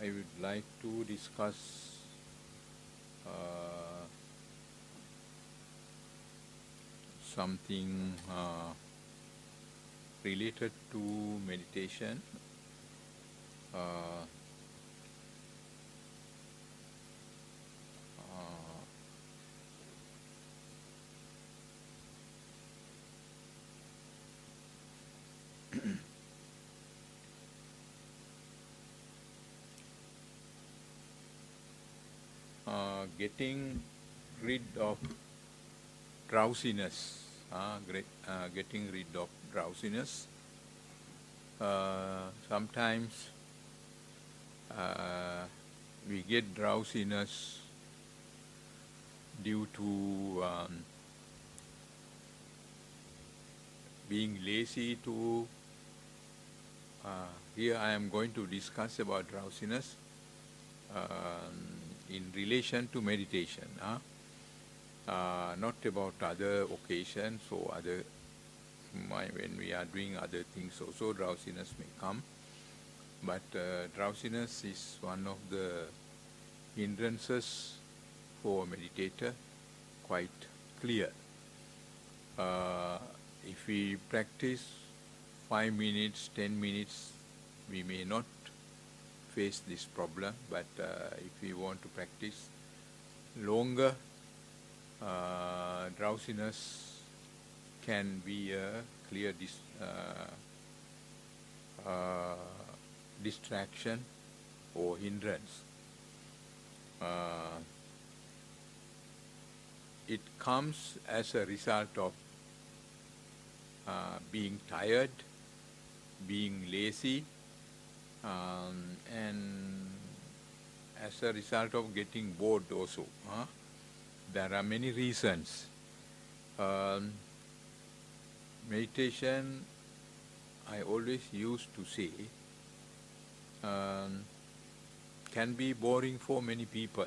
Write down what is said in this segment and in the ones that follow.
I would like to discuss something related to meditation. Uh, Getting rid of drowsiness. Getting rid of drowsiness. Sometimes we get drowsiness due to being lazy to. Here I am going to discuss about drowsiness in relation to meditation. Not about other occasions or other when we are doing other things also drowsiness may come, but drowsiness is one of the hindrances for a meditator, quite clear. If we practice 5 minutes, 10 minutes, we may not face this problem, but if we want to practice longer, drowsiness can be a clear distraction or hindrance. It comes as a result of being tired, being lazy, and as a result of getting bored also. There are many reasons. Meditation, I always used to say, can be boring for many people.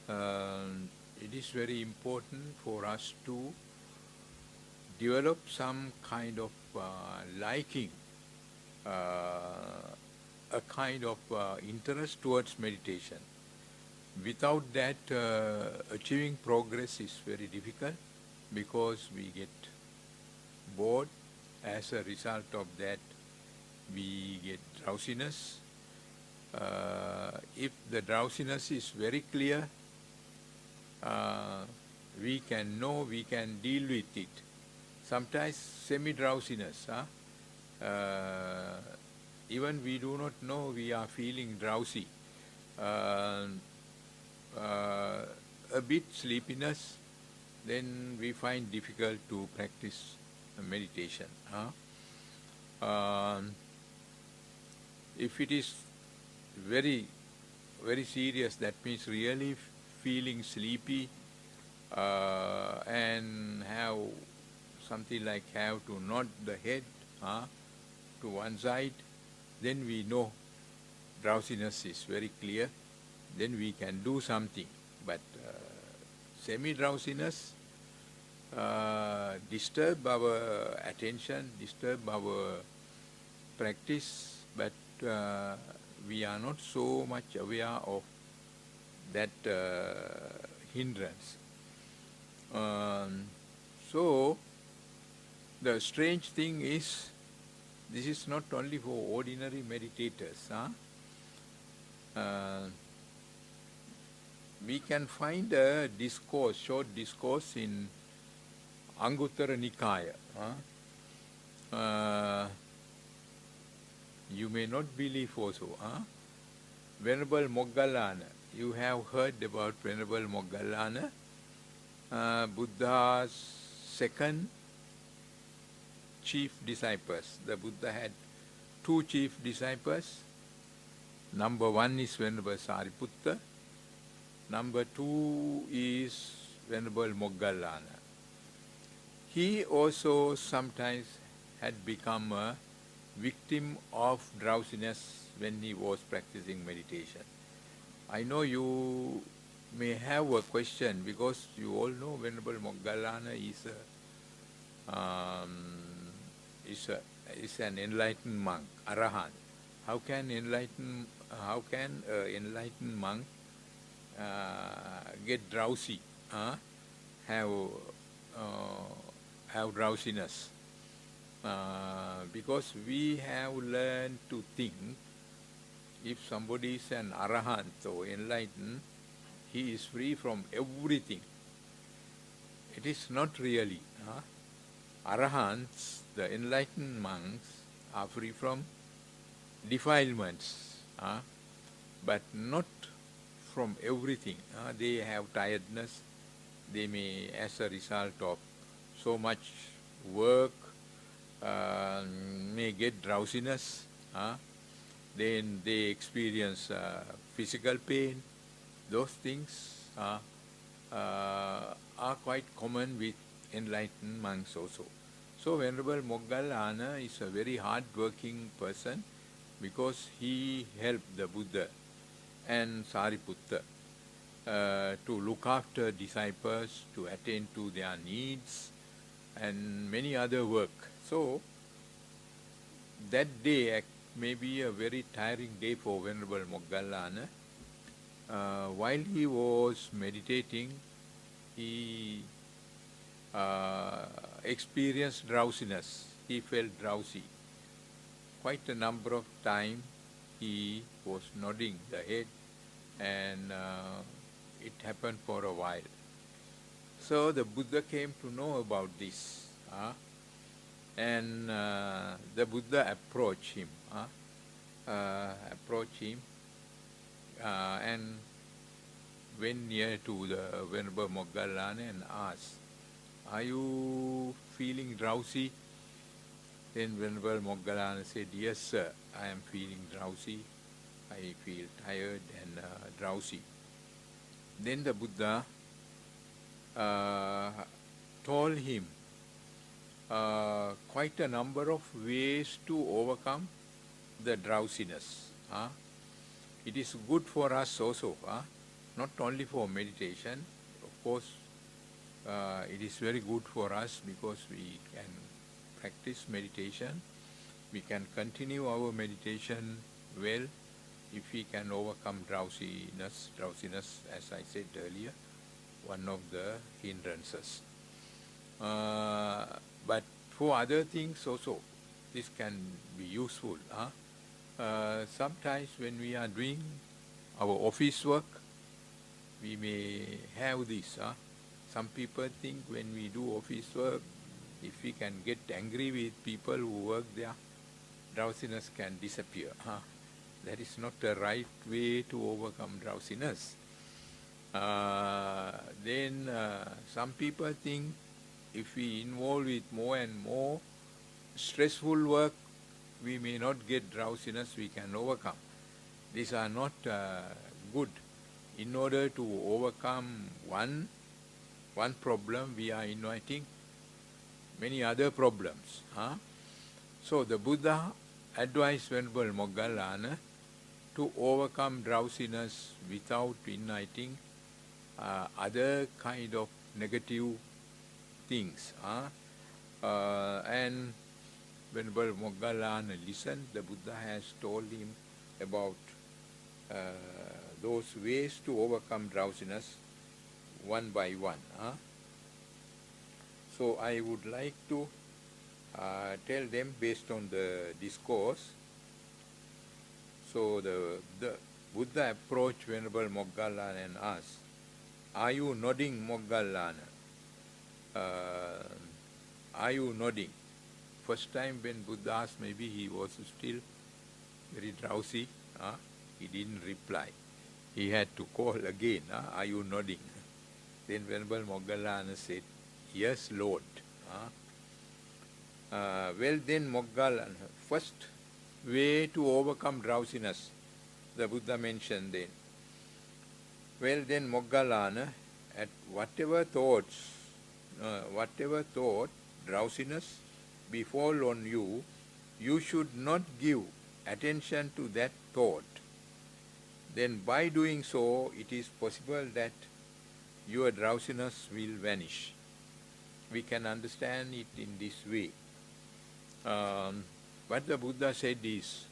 It is very important for us to develop some kind of liking, a kind of interest towards meditation. Without that, achieving progress is very difficult because we get bored. As a result of that, we get drowsiness. If the drowsiness is very clear, we can know, we can deal with it. Sometimes semi-drowsiness, even we do not know we are feeling drowsy. A bit sleepiness, then we find difficult to practice meditation. If it is very, very serious, that means really feeling sleepy and have something like have to nod the head to one side, then we know drowsiness is very clear, then we can do something. But semi-drowsiness disturb our attention, disturb our practice, but we are not so much aware of that hindrance. So the strange thing is, this is not only for ordinary meditators. We can find a discourse, short discourse in Anguttara Nikaya. You may not believe also. Venerable Moggallana. You have heard about Venerable Moggallana, Buddha's second chief disciples. The Buddha had two chief disciples. Number one is Venerable Sariputta. Number two is Venerable Moggallana. He also sometimes had become a victim of drowsiness when he was practicing meditation. I know you may have a question because you all know Venerable Moggallana is an enlightened monk, Arahant. how can enlightened monk get drowsy, have drowsiness? Because we have learned to think if somebody is an arahant or enlightened, he is free from everything. It is not really. Arahants, the enlightened monks, are free from defilements, but not from everything. They have tiredness. They may, as a result of so much work, may get drowsiness. Then they experience physical pain. Those things are quite common with enlightened monks also. So Venerable Moggallana is a very hard-working person because he helped the Buddha and Sariputta to look after disciples, to attend to their needs, and many other work. So that day may be a very tiring day for Venerable Moggallana. While he was meditating, he experienced drowsiness. He felt drowsy. Quite a number of times he was nodding the head, and it happened for a while. So the Buddha came to know about this, and the Buddha approached him, and went near to the Venerable Moggallana and asked, "Are you feeling drowsy?" Then Venerable Moggallana said, "Yes, sir, I am feeling drowsy. I feel tired and drowsy." Then the Buddha told him quite a number of ways to overcome the drowsiness. It is good for us also, not only for meditation. Of course, it is very good for us because we can practice meditation. We can continue our meditation well if we can overcome drowsiness. Drowsiness, as I said earlier, one of the hindrances. But for other things also, this can be useful. Sometimes when we are doing our office work, we may have this. Some people think when we do office work, if we can get angry with people who work there, drowsiness can disappear. That is not the right way to overcome drowsiness. Then some people think if we involve with more and more stressful work, we may not get drowsiness, we can overcome. These are not good. In order to overcome one problem, we are inviting many other problems. So the Buddha advised Venerable Moggallana to overcome drowsiness without inviting other kind of negative things. And Venerable Moggallana listened. The Buddha has told him about those ways to overcome drowsiness one by one. So I would like to tell them based on the discourse. So the Buddha approached Venerable Moggallana and asked, "Are you nodding, Moggallana? Are you nodding?" First time when Buddha asked, maybe he was still very drowsy. He didn't reply. He had to call again, "Are you nodding?" Then Venerable Moggallana said, "Yes, Lord." Well then, Moggallana, first way to overcome drowsiness, the Buddha mentioned then. Well then, Moggallana, at whatever thought drowsiness befall on you, you should not give attention to that thought. Then by doing so, it is possible that your drowsiness will vanish. We can understand it in this way. What the Buddha said is,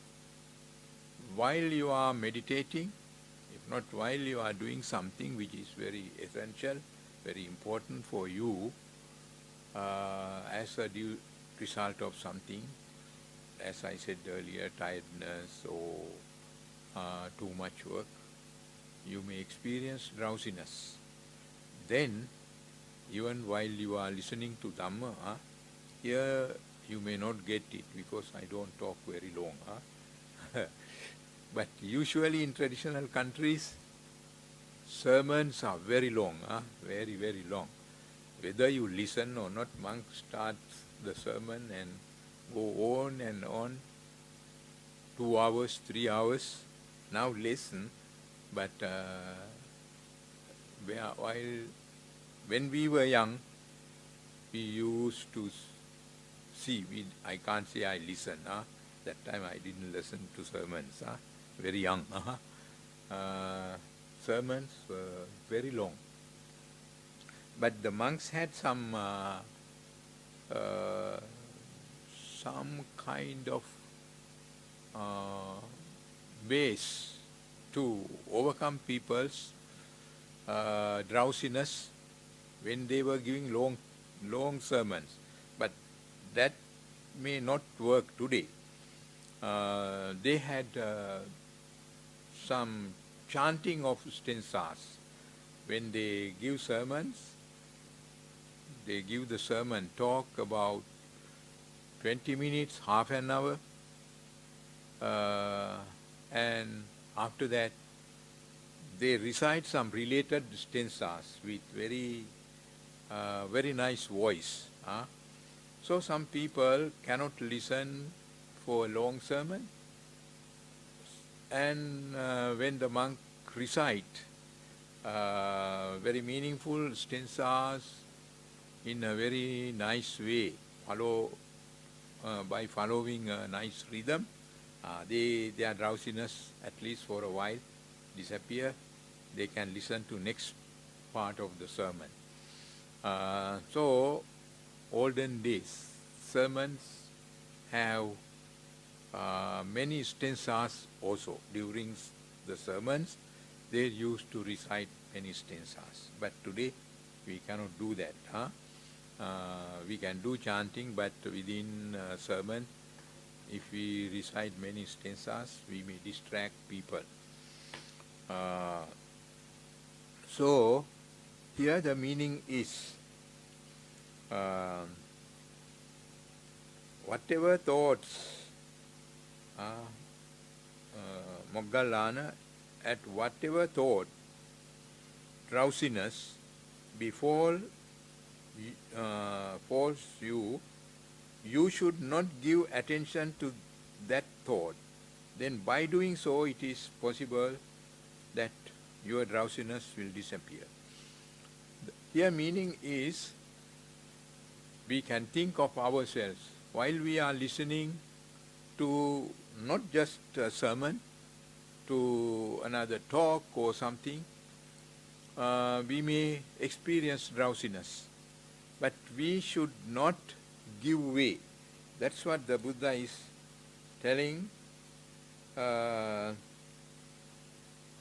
while you are meditating, if not while you are doing something which is very essential, very important for you, as a due result of something, as I said earlier, tiredness or too much work, you may experience drowsiness. Then, even while you are listening to Dhamma, here you may not get it because I don't talk very long. But usually in traditional countries, sermons are very long, very, very long. Whether you listen or not, monk starts the sermon and go on and on, 2 hours, 3 hours. Now listen, but when we were young, we used to see, I can't say I listened. That time I didn't listen to sermons. Very young. Sermons were very long. But the monks had some kind of ways to overcome people's drowsiness when they were giving long sermons. But that may not work today. They had some chanting of stanzas. When they give sermons, they give the sermon talk about 20 minutes, half an hour, and after that they recite some related stanzas with very nice voice. So some people cannot listen for a long sermon, and when the monk recite very meaningful stanzas in a very nice way, by following a nice rhythm, their drowsiness, at least for a while, disappear. They can listen to next part of the sermon. So, olden days, sermons have many stanzas also. During the sermons, they used to recite many stanzas. But today, we cannot do that. We can do chanting, but within a sermon, if we recite many stanzas, we may distract people. So, here the meaning is, whatever thoughts, Moggallana, at whatever thought, drowsiness befalls you, you should not give attention to that thought. Then by doing so, it is possible that your drowsiness will disappear. Here meaning is, we can think of ourselves while we are listening to not just a sermon, to another talk or something. We may experience drowsiness, but we should not give way. That's what the Buddha is telling.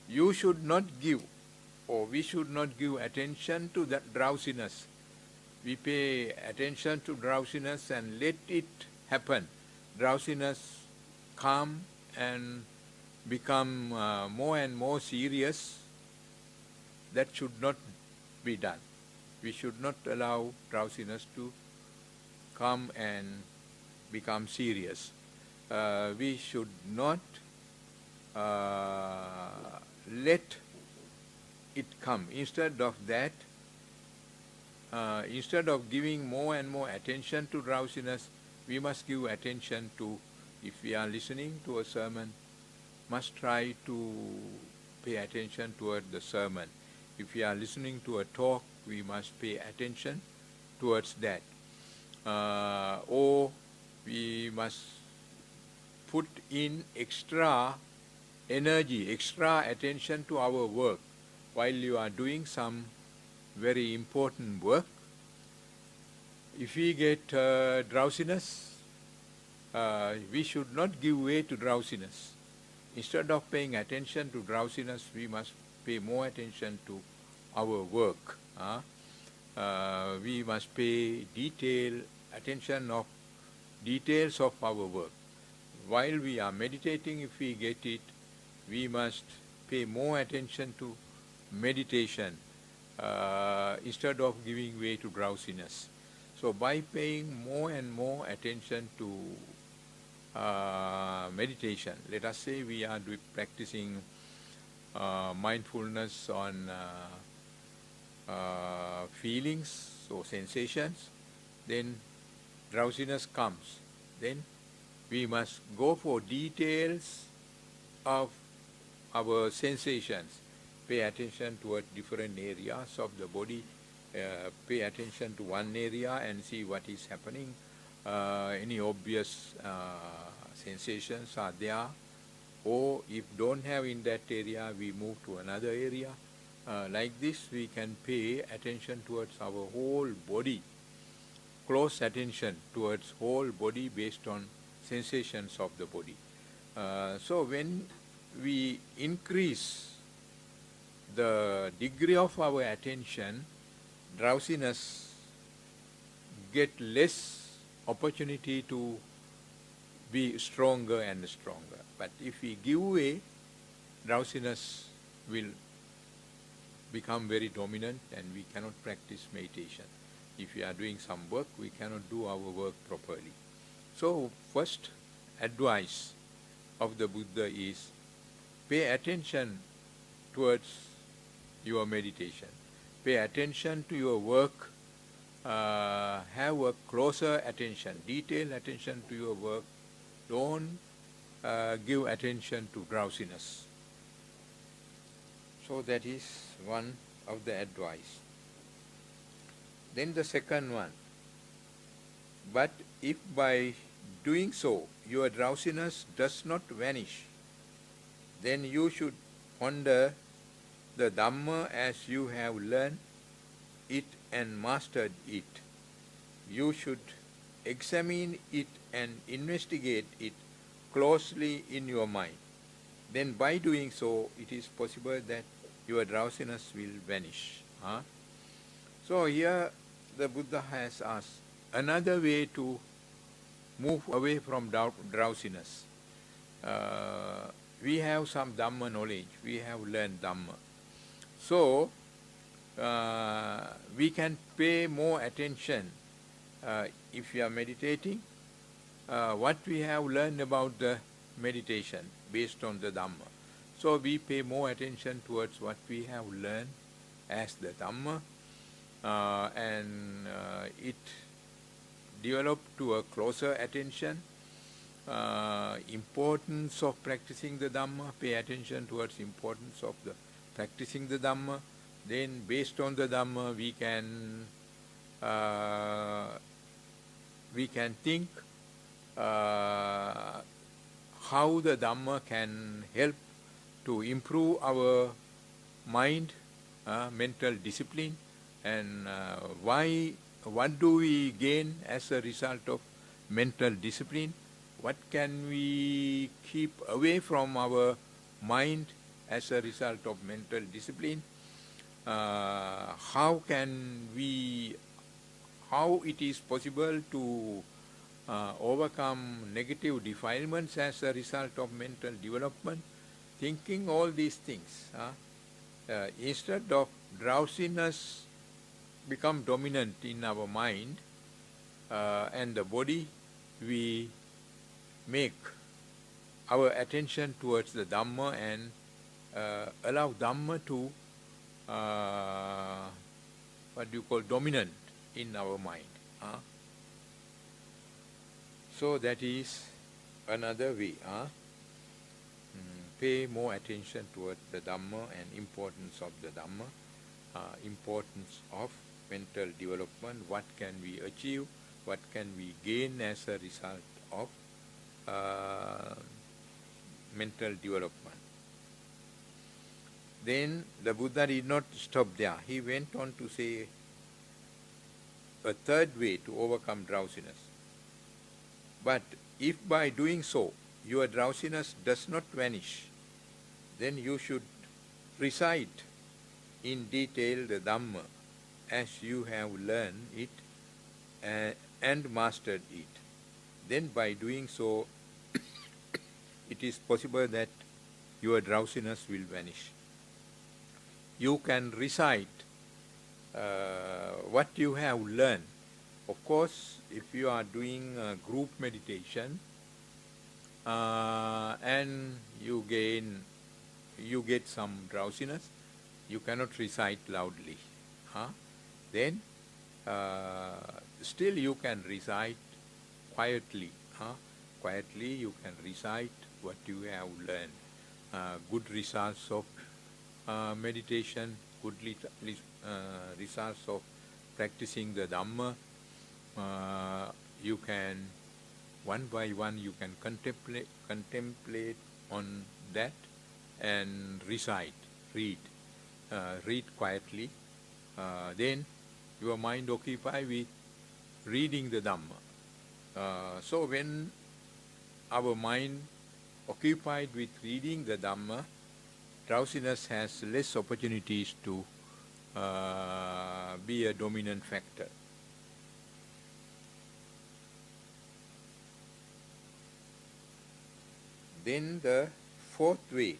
You should not give, or we should not give attention to that drowsiness. We pay attention to drowsiness and let it happen. Drowsiness come and become more and more serious. That should not be done. We should not allow drowsiness to come and become serious. We should not let it come. Instead of that, instead of giving more and more attention to drowsiness, we must give attention to, if we are listening to a sermon, must try to pay attention toward the sermon. If we are listening to a talk, we must pay attention towards that. Or we must put in extra energy, extra attention to our work. While you are doing some very important work, if we get drowsiness, we should not give way to drowsiness. instead of paying attention to drowsiness, we must pay more attention to our work. We must pay attention of details of our work. While we are meditating, if we get it, we must pay more attention to meditation instead of giving way to drowsiness. So by paying more and more attention to meditation, let us say we are practicing mindfulness on feelings or sensations, then drowsiness comes. Then we must go for details of our sensations, pay attention towards different areas of the body, pay attention to one area and see what is happening. Any obvious sensations are there, or if don't have in that area, we move to another area. Like this, we can pay attention towards our whole body, close attention towards whole body based on sensations of the body. So when we increase the degree of our attention, drowsiness get less opportunity to be stronger and stronger. But if we give way, drowsiness will become very dominant and we cannot practice meditation. If we are doing some work, we cannot do our work properly. So first advice of the Buddha is pay attention towards your meditation. Pay attention to your work. Have a closer attention, detailed attention to your work. Don't give attention to drowsiness. So that is one of the advice. Then the second one. But if by doing so your drowsiness does not vanish, then you should ponder the Dhamma as you have learned it and mastered it. You should examine it and investigate it closely in your mind. Then by doing so, it is possible that your drowsiness will vanish. So here the Buddha has asked another way to move away from drowsiness. We have some Dhamma knowledge, we have learned Dhamma. So we can pay more attention if we are meditating, what we have learned about the meditation based on the Dhamma. So we pay more attention towards what we have learned as the Dhamma, and it developed to a closer attention. Importance of practicing the Dhamma, pay attention towards importance of the practicing the Dhamma. Then based on the Dhamma we can think how the Dhamma can help to improve our mind, mental discipline, and what do we gain as a result of mental discipline? What can we keep away from our mind as a result of mental discipline? How it is possible to overcome negative defilements as a result of mental development? Thinking all these things, instead of drowsiness become dominant in our mind and the body, we make our attention towards the Dhamma and allow Dhamma to dominant in our mind. So that is another way. Pay more attention towards the Dhamma and importance of the Dhamma, importance of mental development, what can we achieve, what can we gain as a result of mental development. Then the Buddha did not stop there. He went on to say a third way to overcome drowsiness. But if by doing so your drowsiness does not vanish, then you should recite in detail the Dhamma as you have learned it and mastered it. Then by doing so, it is possible that your drowsiness will vanish. You can recite what you have learned. Of course, if you are doing group meditation and you get some drowsiness, you cannot recite loudly. Then still you can recite quietly. Quietly you can recite what you have learned. Good results of meditation, good results of practicing the Dhamma. You can, one by one, you can contemplate on that and recite, read quietly. Then your mind occupied with reading the Dhamma. So when our mind occupied with reading the Dhamma, drowsiness has less opportunities to be a dominant factor. Then the fourth way,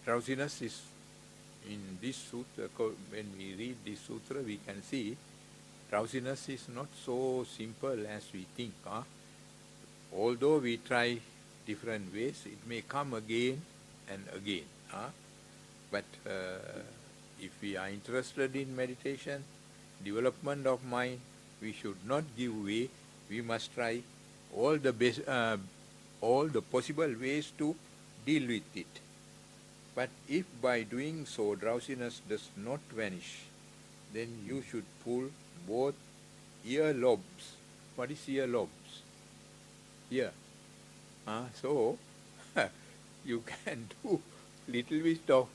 drowsiness is in this sutra. When we read this sutra, we can see drowsiness is not so simple as we think. Although we try different ways, it may come again and again. But if we are interested in meditation, development of mind, we should not give way. We must try all the possible ways to deal with it. But if by doing so drowsiness does not vanish, then you should pull both ear lobes. What is ear lobes? Here. So you can do little bit of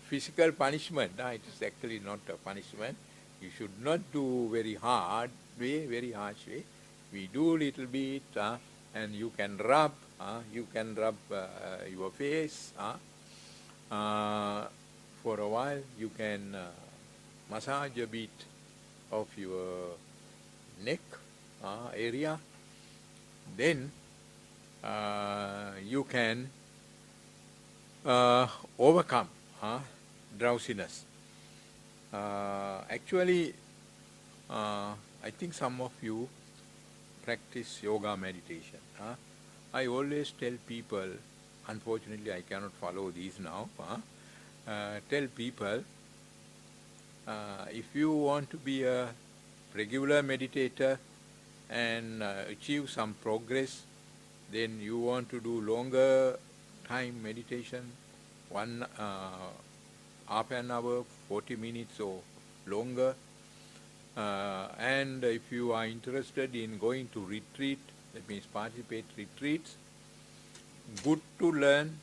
physical punishment. It is actually not a punishment. You should not do very hard way, very harsh way. We do little bit, and you can rub. Your face. For a while, you can massage a bit of your neck area. Then you can overcome drowsiness. Actually, I think some of you practice yoga meditation. I always tell people, unfortunately I cannot follow these now, tell people, if you want to be a regular meditator and achieve some progress, then you want to do longer time meditation, half an hour, 40 minutes or longer. And if you are interested in going to retreat, that means participate retreats, good to learn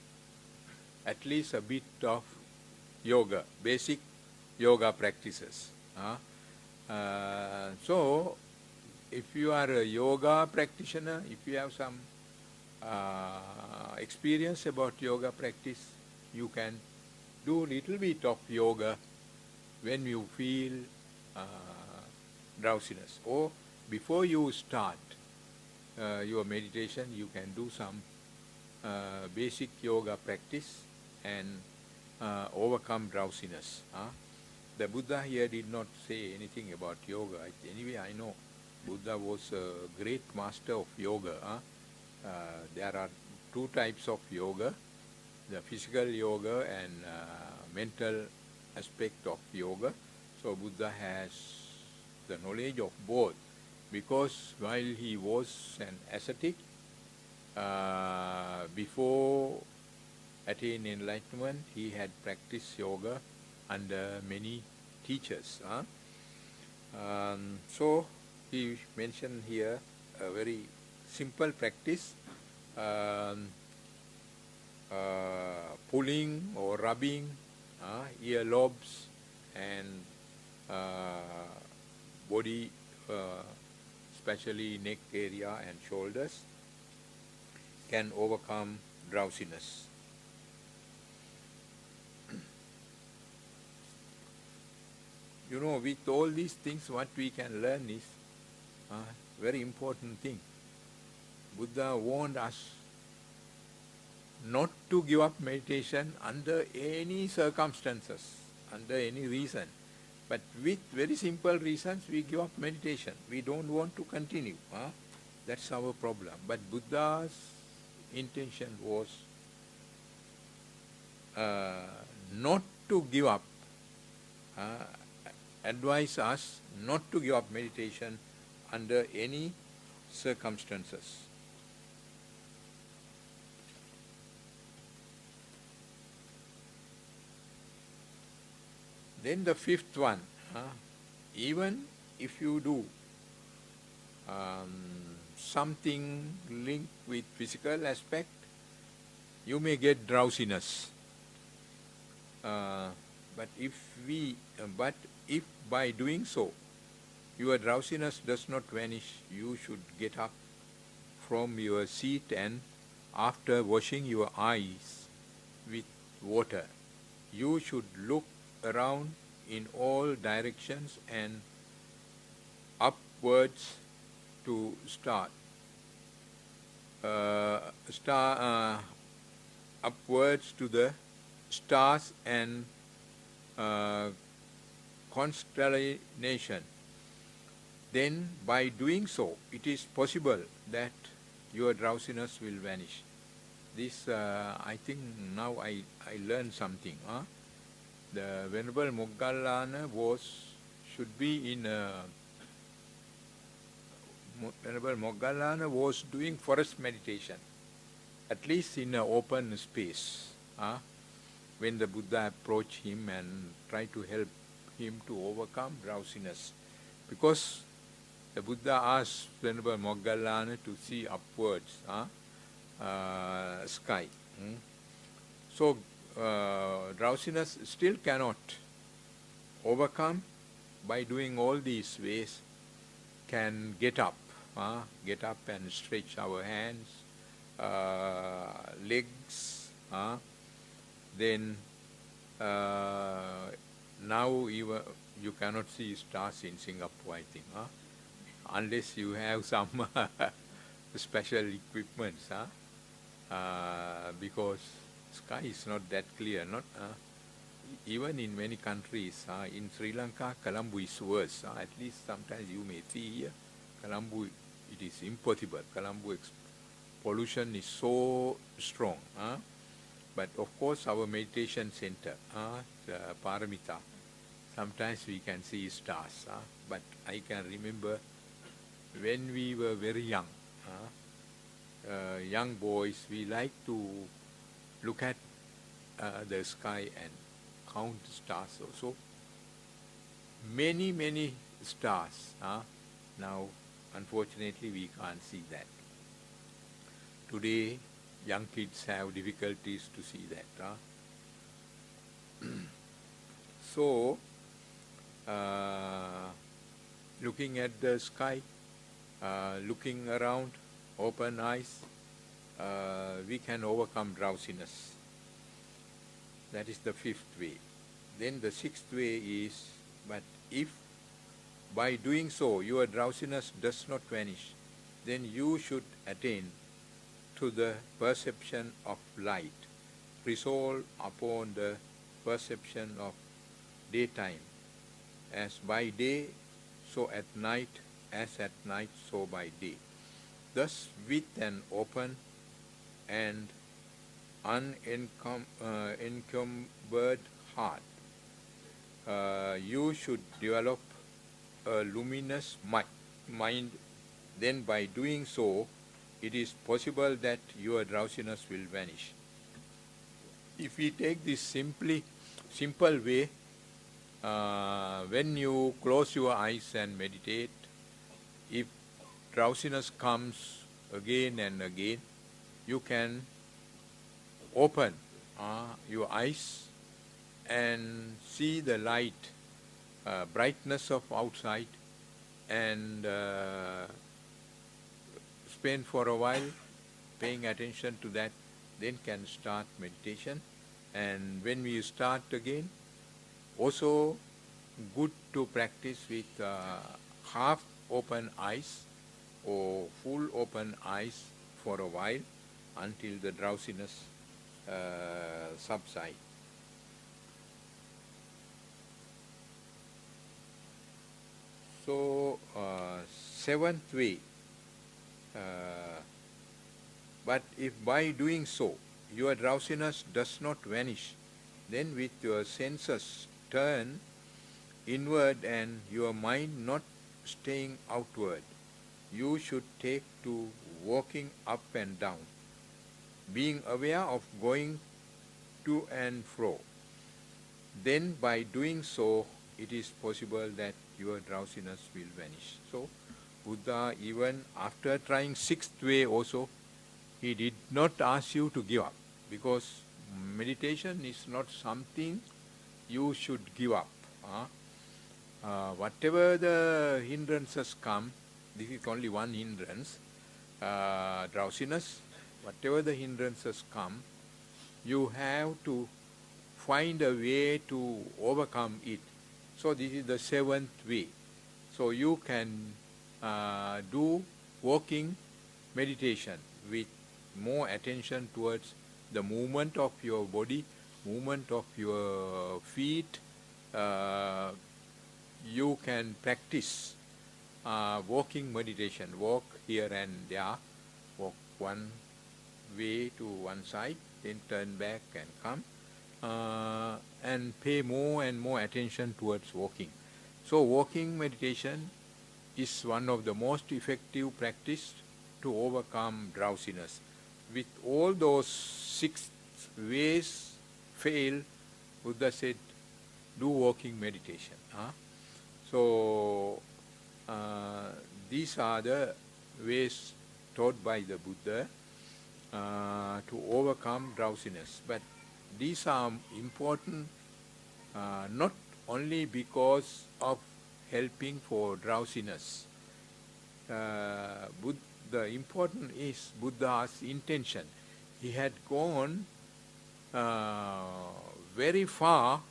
at least a bit of yoga, basic yoga practices. So, if you are a yoga practitioner, if you have some experience about yoga practice, you can do little bit of yoga when you feel drowsiness. Or before you start your meditation, you can do some basic yoga practice and overcome drowsiness. The Buddha here did not say anything about yoga. Anyway, I know Buddha was a great master of yoga. There are two types of yoga, the physical yoga and mental aspect of yoga. So Buddha has the knowledge of both, because while he was an ascetic, before attaining enlightenment, he had practiced yoga under many teachers. So he mentioned here a very simple practice, pulling or rubbing ear lobes and body, especially neck area and shoulders. can overcome drowsiness. You know, with all these things, what we can learn is very important thing. Buddha warned us not to give up meditation under any circumstances, under any reason. But with very simple reasons, we give up meditation. We don't want to continue. That's our problem. But Buddha's intention was not to give up, advise us not to give up meditation under any circumstances. Then the fifth one, even if you do something linked with physical aspect, you may get drowsiness. But if by doing so, your drowsiness does not vanish, you should get up from your seat and after washing your eyes with water, you should look around in all directions and upwards to start. Upwards to the stars and constellation. Then by doing so, it is possible that your drowsiness will vanish. This, I think now I learned something. The Venerable Moggallana Venerable Moggallana was doing forest meditation, at least in an open space. When the Buddha approached him and tried to help him to overcome drowsiness. Because the Buddha asked Venerable Moggallana to see upwards, sky. So drowsiness still cannot overcome. By doing all these ways, can get up and stretch our hands, legs. Then now you cannot see stars in Singapore, I think, unless you have some special equipments, because sky is not that clear. Even in many countries, in Sri Lanka, Colombo is worse. At least sometimes you may see here, Colombo, it is impossible. Colombo pollution is so strong. But of course, our meditation center, the Paramita, sometimes we can see stars. But I can remember when we were very young, young boys, we like to look at the sky and count stars also. Many stars. Now, unfortunately, we can't see that. Today, young kids have difficulties to see that. So, looking at the sky, looking around, open eyes, we can overcome drowsiness. That is the fifth way. Then the sixth way is, but if by doing so your drowsiness does not vanish, then you should attain to the perception of light. Resolve upon the perception of daytime. As by day, so at night, as at night, so by day. Thus, with an open and unencumbered heart, you should develop a luminous mind. Then by doing so, it is possible that your drowsiness will vanish. If we take this simple way, when you close your eyes and meditate, if drowsiness comes again and again, you can open your eyes and see the light, brightness of outside, and spend for a while paying attention to that, then can start meditation. And when we start again, also good to practice with half open eyes or full open eyes for a while until the drowsiness subsides. So, seventh way, but if by doing so your drowsiness does not vanish, then with your senses turn inward and your mind not staying outward, you should take to walking up and down, being aware of going to and fro. Then by doing so, it is possible that your drowsiness will vanish. So, Buddha, even after trying sixth way also, he did not ask you to give up, because meditation is not something you should give up. Whatever the hindrances come, this is only one hindrance, drowsiness, whatever the hindrances come, you have to find a way to overcome it. So this is the seventh way. So you can do walking meditation with more attention towards the movement of your body, movement of your feet. You can practice walking meditation, walk here and there, walk one way to one side, then turn back and come, and pay more and more attention towards walking. So walking meditation is one of the most effective practice to overcome drowsiness. With all those 6 ways fail, Buddha said, do walking meditation. So these are the ways taught by the Buddha to overcome drowsiness. But these are important not only because of helping for drowsiness. The important is Buddha's intention. He had gone very far,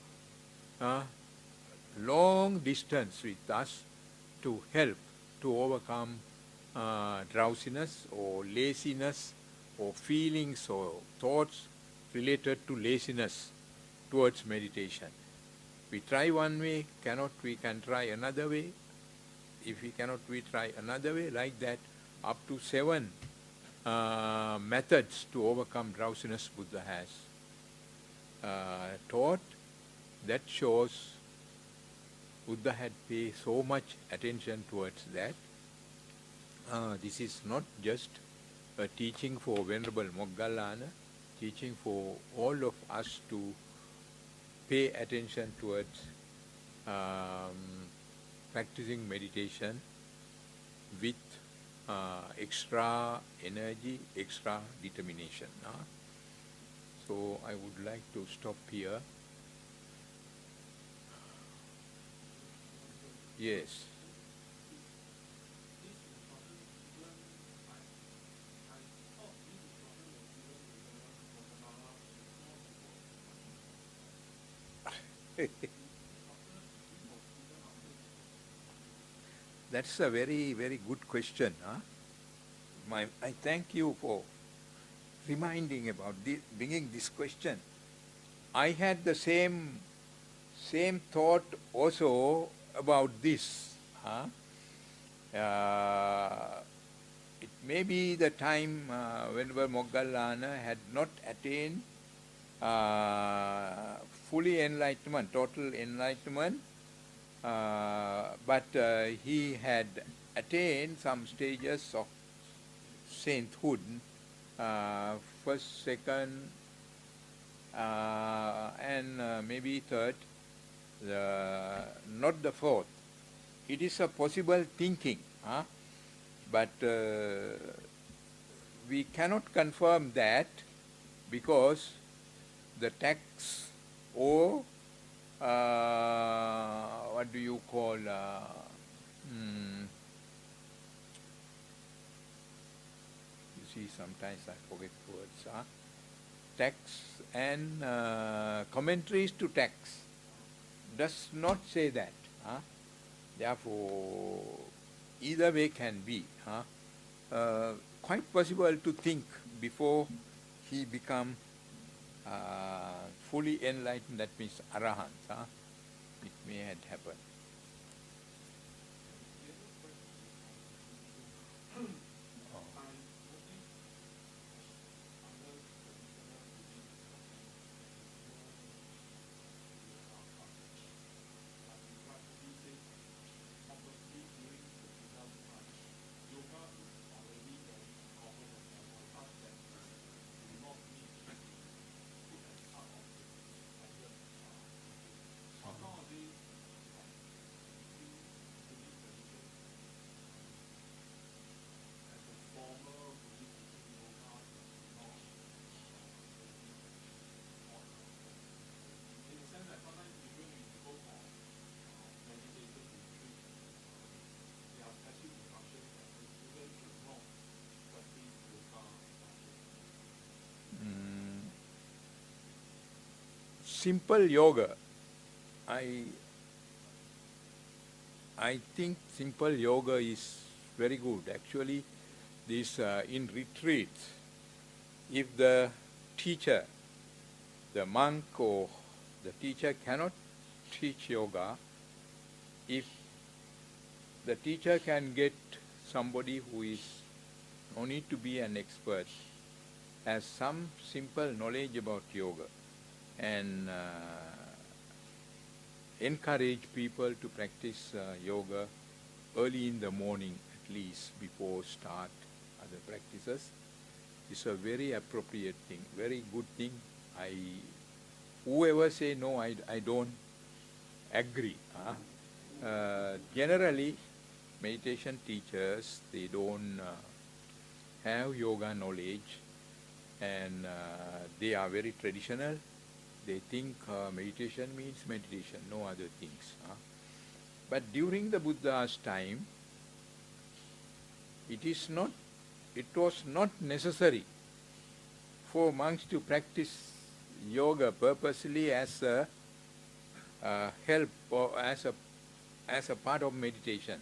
long distance with us to help to overcome drowsiness or laziness or feelings or thoughts related to laziness towards meditation. We try one way, cannot, we can try another way. If we cannot, we try another way. Like that, up to 7 methods to overcome drowsiness Buddha has taught. That shows Buddha had paid so much attention towards that. This is not just a teaching for Venerable Moggallana, teaching for all of us to pay attention towards practicing meditation with extra energy, extra determination. So I would like to stop here. Yes. That's a very, very good question. I thank you for reminding about this, bringing this question. I had the same thought also about this. It may be the time whenever Moggallana had not attained fully enlightenment, total enlightenment, but he had attained some stages of sainthood, first, second, and maybe third, not the fourth. It is a possible thinking, but we cannot confirm that, because the text or what do you call see, sometimes I forget words. Texts and commentaries to texts does not say that. Therefore, either way can be. Quite possible to think before he become fully enlightened, that means arahant. It may have happened. Simple yoga, I think simple yoga is very good. Actually, this in retreats, if the teacher, the monk or the teacher cannot teach yoga, if the teacher can get somebody who is, no need to be an expert, has some simple knowledge about yoga, and encourage people to practice yoga early in the morning, at least before start other practices, is a very appropriate thing, very good thing. Whoever say no, I don't agree. Generally, meditation teachers, they don't have yoga knowledge, and they are very traditional. They think meditation means meditation, no other things. But during the Buddha's time, it was not necessary for monks to practice yoga purposely as a help or as a part of meditation,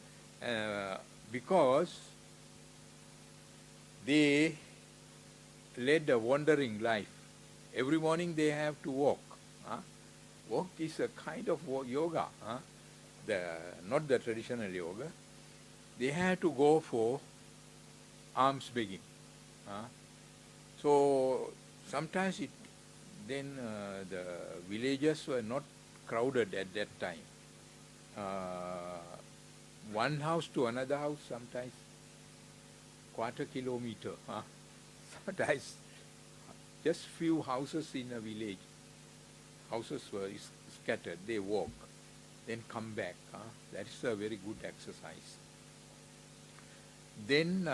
because they led a wandering life. Every morning they have to walk. Walk is a kind of yoga, not the traditional yoga. They have to go for alms begging. So sometimes the villages were not crowded at that time. One house to another house, sometimes quarter kilometer. Sometimes just few houses in a village. Houses were scattered. They walk, then come back. That is a very good exercise. Then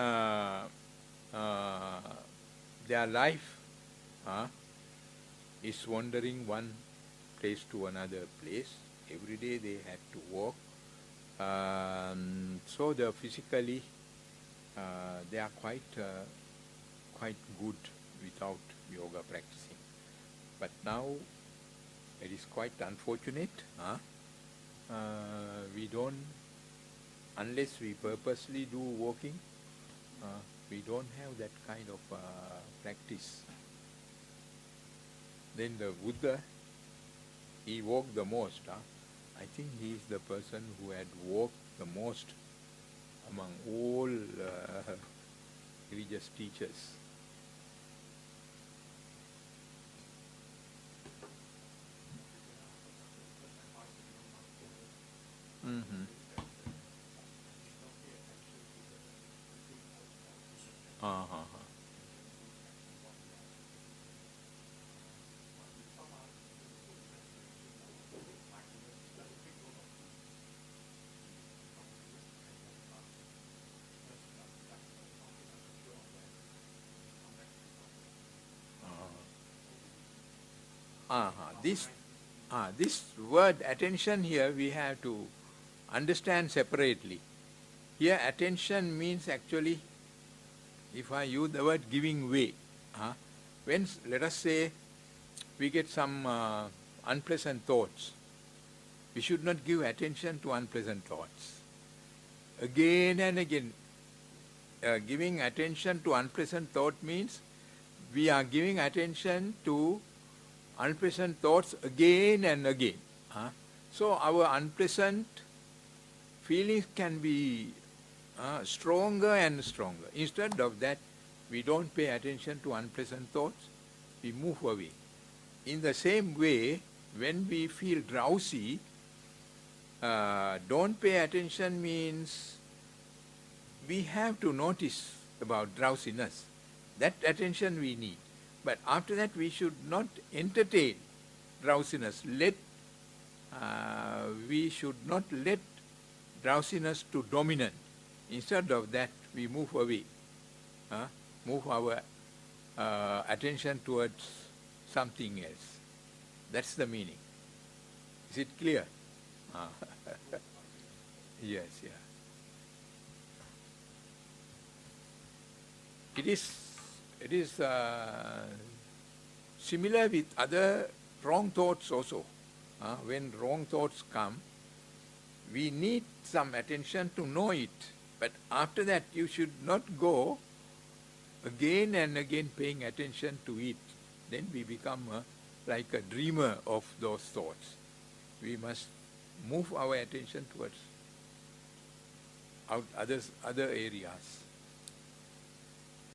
their life is wandering one place to another place. Every day they had to walk. So they physically they are quite good without yoga practicing. But now it is quite unfortunate. We don't, unless we purposely do walking, we don't have that kind of practice. Then the Buddha, he walked the most. I think he is the person who had walked the most among all religious teachers. Mm-hmm. This word attention here we have to understand separately. Here attention means actually if I use the word giving way, when, let us say, we get some unpleasant thoughts, we should not give attention to unpleasant thoughts. Again and again, giving attention to unpleasant thought means we are giving attention to unpleasant thoughts again and again. So our unpleasant feelings can be stronger and stronger. Instead of that, we don't pay attention to unpleasant thoughts, we move away. In the same way, when we feel drowsy, don't pay attention means we have to notice about drowsiness. That attention we need. But after that, we should not entertain drowsiness. We should not let drowsiness to dominate. Instead of that, we move away. Move our attention towards something else. That's the meaning. Is it clear? Yes, yeah. It is similar with other wrong thoughts also. When wrong thoughts come, we need some attention to know it. But after that, you should not go again and again paying attention to it. Then we become like a dreamer of those thoughts. We must move our attention towards other areas.